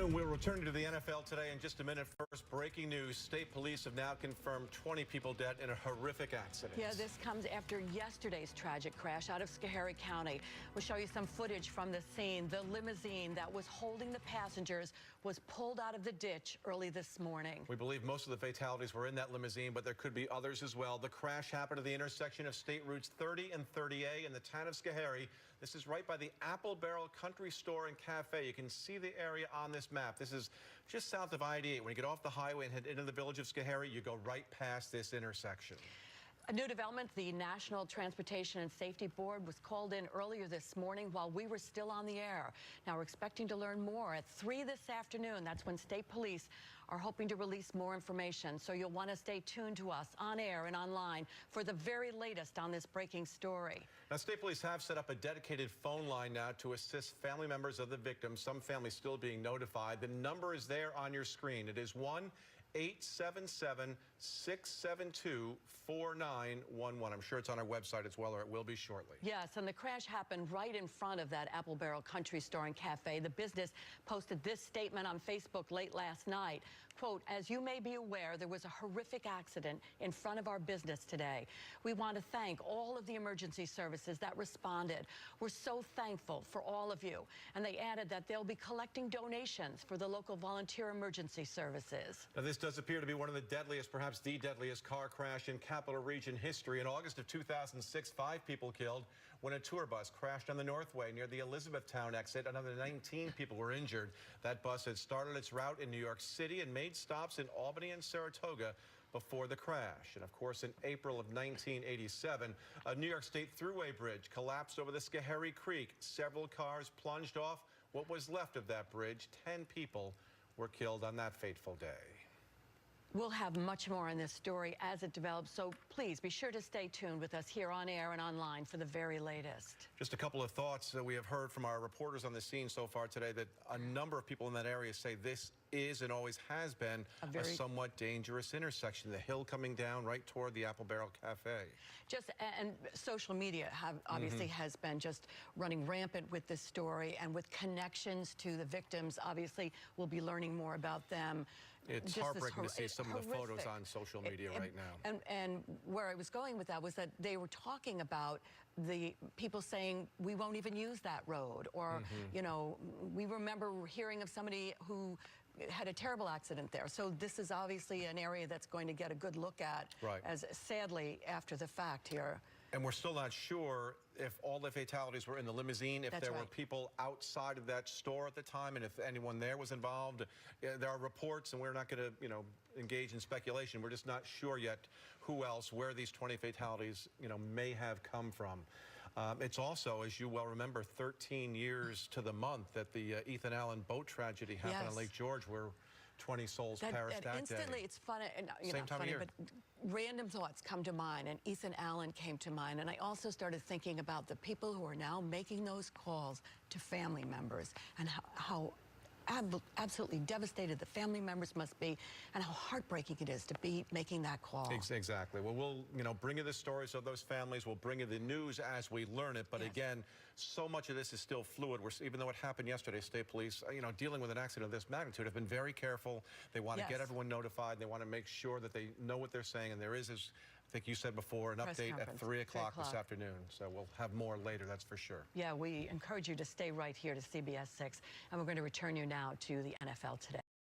afternoon. We'll return to the NFL today in just a minute. First, breaking news. State police have now confirmed 20 people dead in a horrific accident. Yeah, this comes after yesterday's tragic crash out of Schoharie County. We'll show you some footage from the scene. The limousine that was holding the passengers was pulled out of the ditch early this morning. We believe most of the fatalities were in that limousine, but there could be others as well. The crash happened at the intersection of State Routes 30 and 30A in the town of Schoharie. This is right by the Apple Barrel Country Store and Cafe. You can see the area on this map. This is just south of I-88. When you get off the highway and head into the village of Schoharie, you go right past this intersection. A new development, the National Transportation and Safety Board was called in earlier this morning while we were still on the air. Now we're expecting to learn more at 3 this afternoon. That's when state police are hoping to release more information. So you'll want to stay tuned to us on air and online for the very latest on this breaking story. Now, state police have set up a dedicated phone line now to assist family members of the victims. Some families still being notified. The number is there on your screen. It is 1-877-672-4911. I'm sure it's on our website as well, or it will be shortly. Yes, and the crash happened right in front of that Apple Barrel Country Store and Cafe. The business posted this statement on Facebook late last night. Quote, as you may be aware, there was a horrific accident in front of our business today. We want to thank all of the emergency services that responded. We're so thankful for all of you. And they added that they'll be collecting donations for the local volunteer emergency services. Now, this does appear to be one of the deadliest, perhaps the deadliest car crash in Capital Region history. In August of 2006, 5 people killed when a tour bus crashed on the Northway near the Elizabethtown exit. Another 19 people were injured. That bus had started its route in New York City and made stops in Albany and Saratoga before the crash. And of course, in April of 1987, a New York State Thruway bridge collapsed over the Schoharie Creek. Several cars plunged off what was left of that bridge. 10 people were killed on that fateful day. We'll have much more on this story as it develops, so please be sure to stay tuned with us here on air and online for the very latest. Just a couple of thoughts that we have heard from our reporters on the scene so far today, that a number of people in that area say this is and always has been a somewhat dangerous intersection. The hill coming down right toward the Apple Barrel Cafe. And social media obviously has been just running rampant with this story, and with connections to the victims. Obviously, we'll be learning more about them. It's just heartbreaking to see some of the photos on social media right now. And where I was going with that was that they were talking about the people saying, we won't even use that road. Or, you know, we remember hearing of somebody who had a terrible accident there. So this is obviously an area that's going to get a good look at, as sadly after the fact here. And we're still not sure if all the fatalities were in the limousine, if there were people outside of that store at the time, and if anyone there was involved. There are reports, and we're not going to, engage in speculation. We're just not sure yet who else, where these 20 fatalities, may have come from. It's also, as you well remember, 13 years to the month that the Ethan Allen boat tragedy happened on Lake George, where 20 souls perished that instantly, day. It's funny, Same time of year. But random thoughts come to mind, and Ethan Allen came to mind. And I also started thinking about the people who are now making those calls to family members, and how absolutely devastated the family members must be, and how heartbreaking it is to be making that call. Exactly. Well, we'll bring you the stories of those families. We'll bring you the news as we learn it. But again, so much of this is still fluid. Even though it happened yesterday, state police, dealing with an accident of this magnitude, have been very careful. They want to get everyone notified. They want to make sure that they know what they're saying. And there is, as I think you said before, an update at 3 o'clock this afternoon. So we'll have more later, that's for sure. Yeah, we encourage you to stay right here to CBS 6. And we're going to return you now to the NFL Today.